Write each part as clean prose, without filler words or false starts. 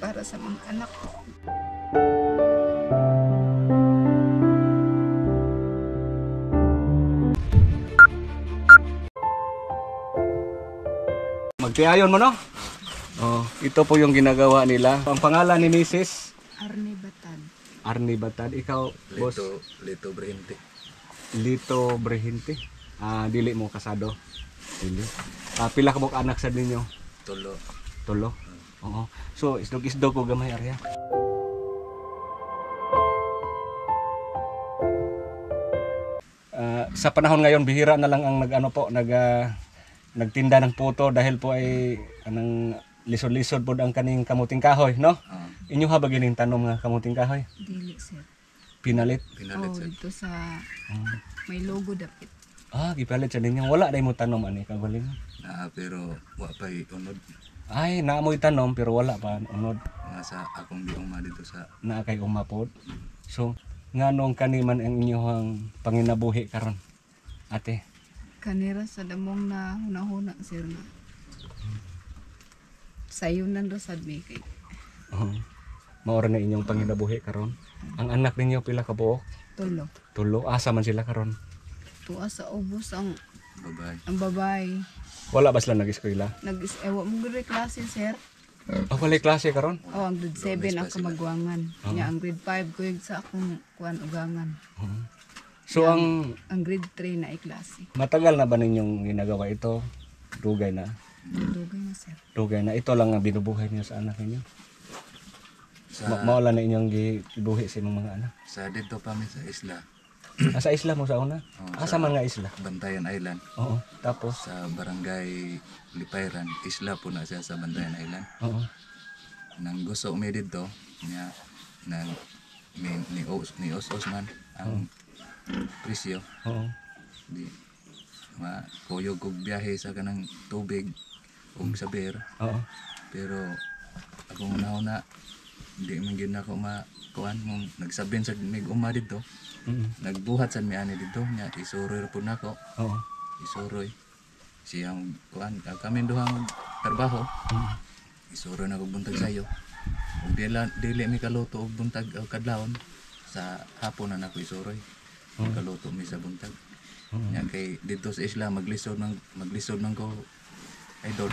para sa mga anak ko. Magtiayon mo, no? Oh, ito po yung ginagawa nila. Ang pangalan ni Mrs. Arne Batad. Arnie Batad. Ikaw, boss? Lito Brehente. Lito Brehente. Dili mo kasado. Dili. Pila ka mo anak sa ninyo? Tulo. Tulo? Oo. So, isdog-isdog ko gamay area. Sa panahon ngayon, bihira na lang ang nagtinda ng puto dahil po ay anang lisod-lisod po ang kaning kamuting kahoy, no? Inyo ha ba gining tanom nga kamuting kahoy? Dili, sir. Pinalit? Pinalit sir. Dito sa may logo dapit. Gipalit sa ninyo. Wala na mo tanom ani kagaling. Pero wa pa'y unod. Ay, naamoy tanom pero wala pa unod. Nasa akong diuma dito sa... Na kay umapod. So, nganong kaniman ang inyong panginabuhi karon? Ate. Kanira sa damong na hunahuna, sir, na sayunan do sad may kay. Maora na inyong panginabuhi karon. Ang anak ninyo pila ka buok? Tulo. Tulo. Asa man sila karon? Tuwa sa ubos ang Babay. babae. Wala ba sila nag-eskwela? Ewa mo gud klase, sir. Walay klase karon? Ang grade 7 ang kamagwangan. Nya ang grade 5 ko sa akong kuan ugangan. So ang grade 3 na klase. matagal na ba ninyong ginagawa ito? Dugay na. Dugay na, sir. Dugay na. Ito lang ang binubuhay niyo sa anak niyo. Sa, Maula na inyong gibuhi sa inyong mga anak. sa dito pa mi sa isla. Sa isla mo sa una? Asa man nga isla? Bantayan Island. Oo. Tapos? Sa barangay Lipayran. Isla po na siya sa Bantayan Island. Oo. Nang gusto mi dito, niya, ni Osman ang presyo. Oo. Di, kuyog kog biyahe sa kanang tubig ug sa beer. Oo. Pero akong una di man gyud nako makuan mong nagsabin sa mig uma dito. Nagbuhat sa mi ani dito nya isuroy po nako. Oo. Isuroy siyang kuan kami duha mag trabaho. Isuroy na kog buntag sayo. Ug dili mi kaluto og buntag kadlawon sa hapon na nako isuroy. Kaluto mi sa buntag. Nya kay dito sa isla maglisod ng ko idol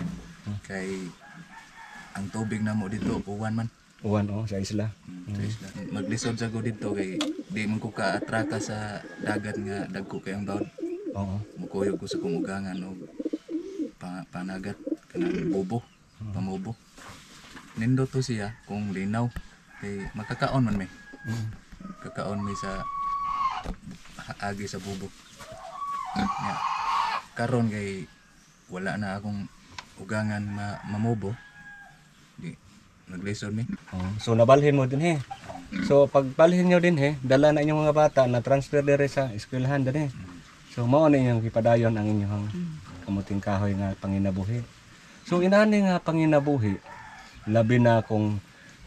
kay ang tubig namo dito uwan man. Uwan sa isla. Sa isla. Maglisod sa ko dito kay di man ko ka-atraka sa dagat nga dagko kay ang bawd. Oo. Mukuyog ko sa kumugangan o panagat kanang bubo, pamubo. Nindot to siya kung linaw kay makakaon man mi. Kakaon mi sa agi sa bubo. Nya karon kay wala na akong ugangan mamubo. Di naglisod mi. So nabalhin mo din he. So pagbalhin nyo din he, dala na inyong mga bata na transfer dire sa eskwelahan din he. So mao na inyong ipadayon ang inyong kamuting kahoy nga panginabuhi. So inani nga panginabuhi, labi na kung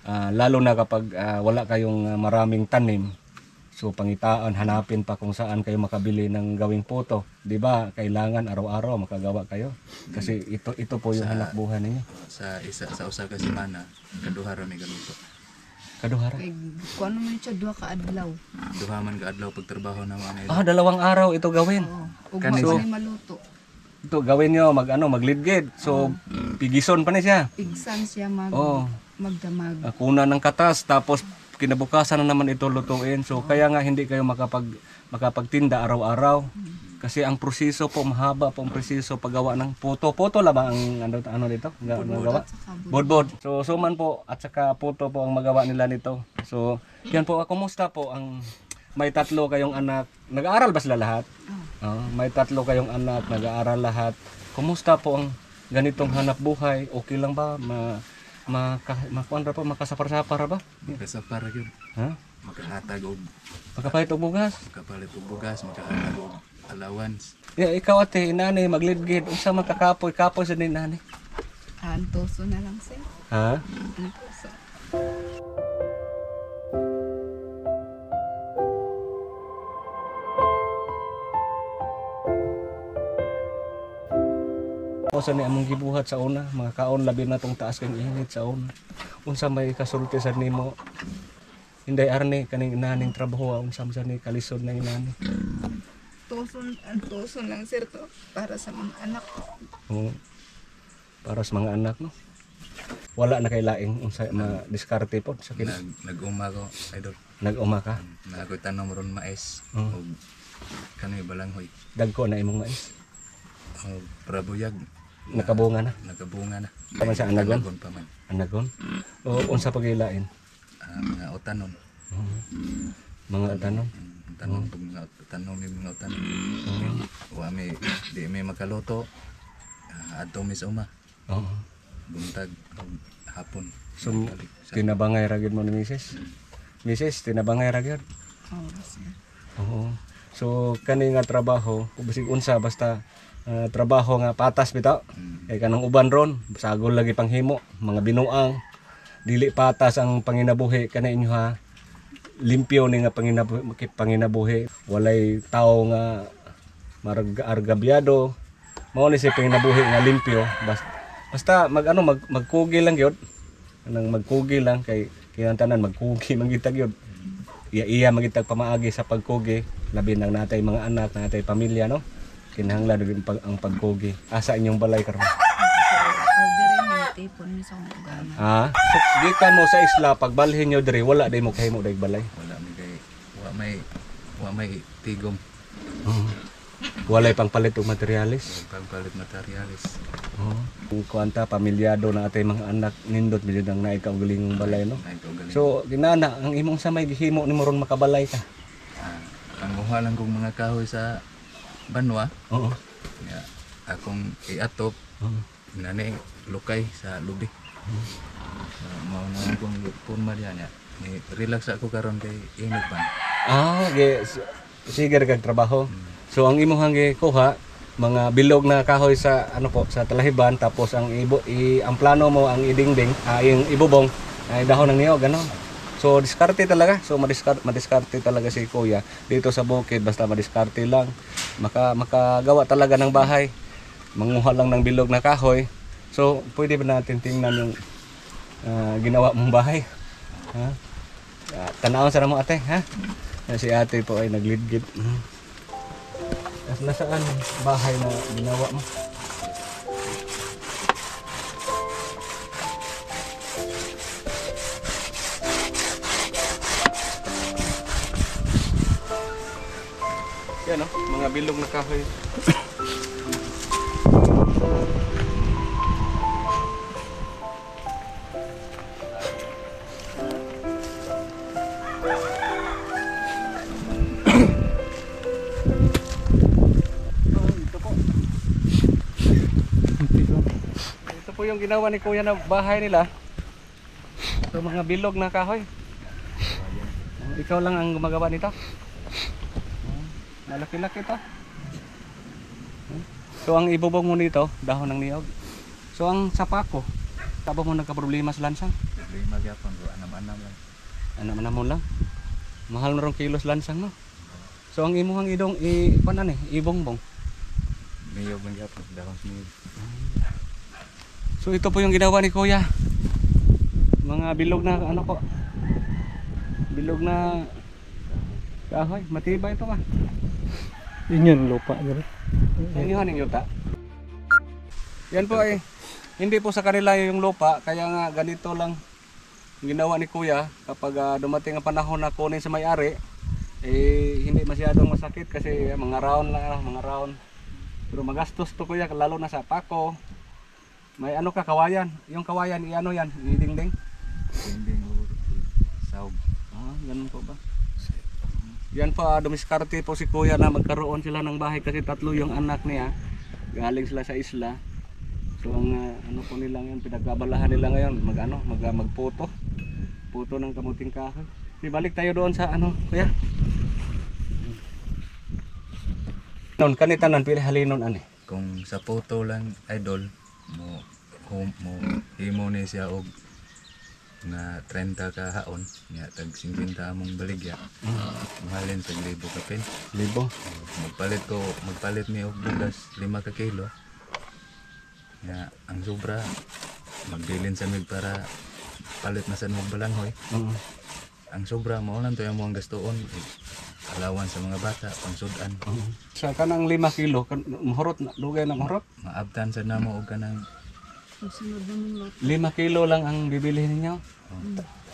lalo na kapag wala kayong maraming tanim. So pangitaan, hanapin pa kung saan kayo makabili ng gawing puto. 'Di ba? Kailangan araw-araw makagawa kayo. Kasi ito po yung hanap buhay ninyo. Sa usa ka semana kaduha ra mi galuto. Kaduha ra. Kay kuan man siya duha ka adlaw. Duha man ka adlaw pagtrabaho na mga 2 araw ito gawin. Ug Kanino? maluto. Ito gawin nyo maglidgid. So pigison pa ni siya. Pigsan siya magdamag. Kuna ng katas tapos kinabukasan na naman ito lutuin. So kaya nga hindi kayo makapagtinda araw-araw. Kasi ang proseso po mahaba po ang proseso paggawa ng puto. Puto lang ba ang ano dito? Magawa? Bodbod. So suman po at saka puto po ang magawa nila nito. So yan po, kumusta po ang may 3 kayong anak? Nag-aaral ba sila lahat? May 3 kayong anak, nag-aaral lahat. Kumusta po ang ganitong hanap buhay? Okay lang ba? Makasapar-sapar ba? Kasapar gyud. Ha? Makahatag og Makapalit og bugas? makapalit og bugas, makahatag og allowance. Ikaw ate, inani, maglidgid. Unsa man kakapoy sa din nani? Antoso na lang, sir. Ha? Antoso. O sa ni among gibuhat sa una, mga kaon labi na tong taas kang init sa una. unsa may kasulti sa nimo? Inday arne kaning inaning trabaho unsa man sa ni kalisod na inani. Tuson lang sir to para sa mga anak ko. Oo. Para sa mga anak no. Wala na kay laing unsa ma-diskarte po sa kin. Nag-uma ko, idol. Nag-uma ka. Nagoy tanom ron mais. Mm. Og kanoy balanghoy. Dagko na imong mais. Og prabuyag. Nakabunga na. Nakabunga na. Kaman sa anagon? Anagon pa man. Anagon. O unsa pagilain? Mga utanon. Mga tanom. Tanon pag mga tanon ni mga utanon. Wa may di may makaluto. Adto mis uma. Oo. Buntag og hapon. So Balik sa- tinabangay ra gyud mo ni Mrs. Mrs, tinabangay ra gyud. Oh, sir. Oo. So kani nga trabaho, bisig unsa basta trabaho nga patas bitaw. Kay kanang uban ron, sagol lagi panghimo, mga binuang dili patas ang panginabuhi kana inyo ha. Limpyo ni nga panginabuhi, walay tawo nga argabyado. Mao ni si panginabuhi nga limpyo, basta magkugi lang gyud. Nang magkugi lang kay kinantanan magkugi mangitag gyud. Iya magitag pamaagi sa pagkugi, labi nang natay mga anak, natay pamilya no. Kinahanglan gyud ang pagkugi. Asa inyong balay karon? Diri man tipon mi sa akong ugama. So gikan mo sa isla pagbalhin nyo diri wala day mo kahimo day balay. Wala mi kay wa may tigom. Walay pangpalit og materialis. Pagpalit materialis. Kung kuanta pamilyado na atay mga anak nindot bilid ang naay kaugalingong balay no. Ay ko galing. So ginana ang imong samay gihimo nimo ron makabalay ka. Panguha lang kong mga kahoy sa banwa. Oo. Nga akong iatop nani lukay sa lubi. Mao na akong purma diyan niya. Ni relax ako karon kay init pa. Sige kag trabaho. So ang imong gikuha mga bilog na kahoy sa sa talahiban tapos ang ang plano mo ang idingding yung ibubong ay dahon ng niyog ano. So diskarte talaga. So madiskarte talaga si Kuya dito sa bukid basta madiskarte lang. Makagawa talaga ng bahay. Manguha lang ng bilog na kahoy. So pwede ba natin tingnan yung ginawa mong bahay? Ha? Tanawon sa mo ate, ha? Si ate po ay naglidgid. Nasaan bahay na ginawa mo? Yan mga bilog na kahoy. Ito po yung ginawa ni Kuya na bahay nila. Ito mga bilog na kahoy. Ikaw lang ang gumagawa nito. Malaki-laki to. So ang ibubong mo nito, dahon ng niyog. So ang sapako, tabo mo nagka-problema sa lansang? Problema gyapon bro, anam-anam lang. Anam-anam mo lang. Mahal na rong kilos lansang no. So ang imuhang idong ibongbong. Niyog man gyapon dahon niyog. So ito po yung ginawa ni Kuya. Mga bilog na bilog na kahoy, matibay ito ba? Yun yun, lupa. Gano'n. Inihaning yuta. Yan po ay hindi po sa kanila yung lupa, kaya nga ganito lang ginawa ni Kuya kapag dumating ang panahon na kunin sa may-ari, hindi masyadong masakit kasi mga round lang, mga round. Pero magastos to Kuya, lalo na sa pako. May kawayan. Yung kawayan, yan, idingding. Dinding saog. Ganun po ba? Yan po, dumiskarte po si Kuya na magkaroon sila ng bahay kasi 3 yung anak niya. Galing sila sa isla. So ang po nila ngayon, pinagkabalahan nila ngayon, magputo. Puto ng kamuting kahoy. Balik tayo doon sa Kuya. Non kanitanan pili halinon ani. Kung sa photo lang idol mo himo ni siya og nga 30 ka haon nya tag 50 among baligya. Mahalin sa libo ka pen. Libo. Magpalit mi og bugas 5 ka kilo. Nya ang sobra magbilin sa mig para palit na sa mong balanghoy. Oo. Ang sobra mo lang to yung mga gastoon. Alawan sa mga bata, pangsudan. Sa kanang 5 kilo, mahurot na, lugay na mahurot. Maabtan sa namo o kanang Susunod naman lot. 5 kilo lang ang bibili ninyo.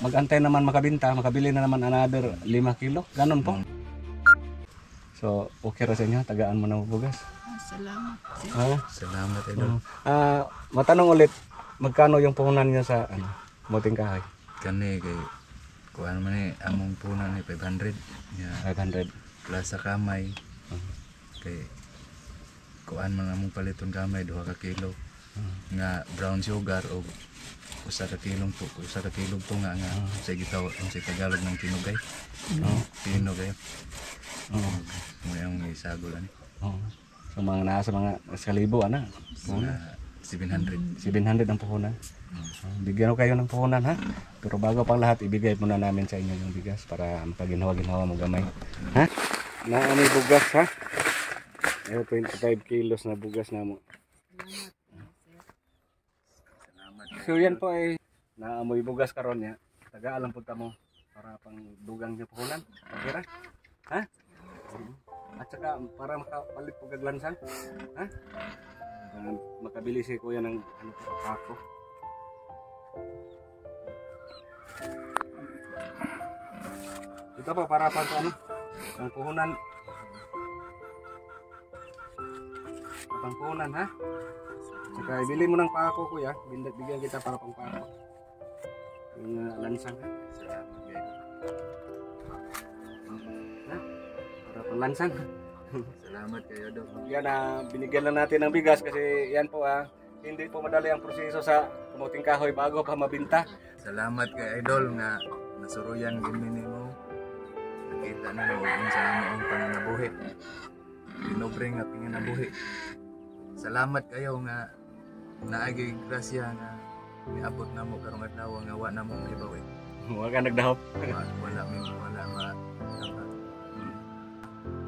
Mag-antay naman makabinta, makabili na naman another 5 kilo. Ganon po. So, okay ra sa inyo, tagaan mo na bugas. Salamat. Sir. Ha? salamat idol. Matanong ulit, magkano yung puhunan niyo sa muting kahoy? Kani kay kuan man ni among punan ni 500 nya 500. plus sa kamay. Kay kuan man among paliton kamay 2 ka kilo. Nga brown sugar o usa ka kilong to nga sa gitaw ang sa Tagalog ng tinugay. Tinugay. Mo yung isagol ani. Oo. So mga nasa mga kalibo ana. Mga 700. 700 ang puhunan. Bigyan ko kayo ng puhunan ha. Pero bago pang lahat, ibigay muna namin sa inyo yung bigas para makaginhawa-ginhawa mo gamay. Ha? Naamay bugas ha. Ayo 25 kilos na bugas na mo. So yan po ay naamoy bugas karon niya. Taga-alam po mo para pang dugang niyo puhunan. Okay ra? Ha? At saka para makapalit po kaglansan. Ha? Makabili si kuya ng pako. Ito pa para pang ang puhunan. Pang puhunan ha. Saka ibili mo ng pako kuya. Bigyan kita para pang pako. Yung lansang ha. Ha? Para pang lansang. Salamat kayo dok. Yan binigyan lang natin ng bigas kasi yan po hindi po madali ang proseso sa kamuting kahoy bago pa mabinta. Salamat kay idol nga nasuruyan gini nimo. Nakita na kung sa among pananabuhi. Pinobre nga panginabuhi. Salamat kayo nga naagi grasya nga niabot namo karong adlaw nga wa namo ibawi. Huwag ka nagdahop. Wala ma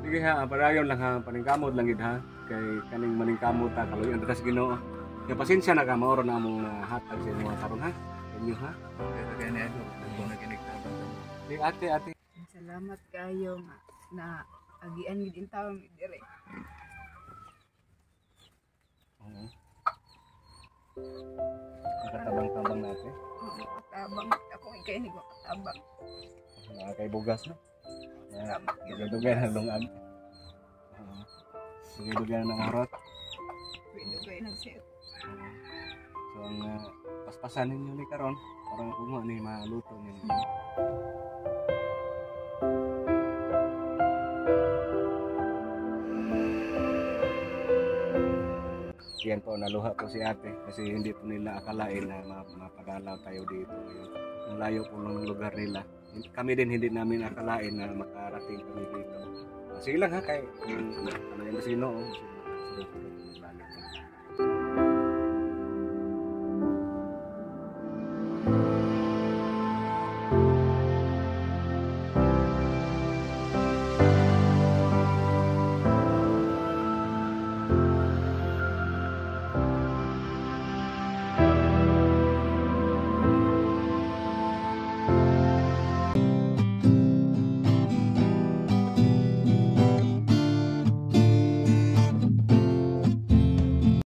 Sige ha, padayon lang ha, paningkamot lang gid ha. Kay kaning maningkamot ta kaluyan tas Ginoo. Ya pasensya na ka maoro na among hatag sa inyo karon ha. Inyo ha. pero gani idol nagbo na kiniktaban. Di ate. Salamat kayo nga na agian gid in taon dire. Oo. Nakatabang-tabang natin. Tabang ako ikay ni ko tabang. Kay bugas no. Salamat. Dugay ng lungag. Dugay ng harot. Pwede ko nag-set. So ang paspasan ninyo ni karon parang kumuha ni maluto ninyo. Yan po, naluha po si ate kasi hindi po nila akalain na mapadalaw tayo dito ngayon. Ang layo po ng lugar nila. Kami din hindi namin akalain na makarating kami dito. Sige lang ha, kay ano yung sino.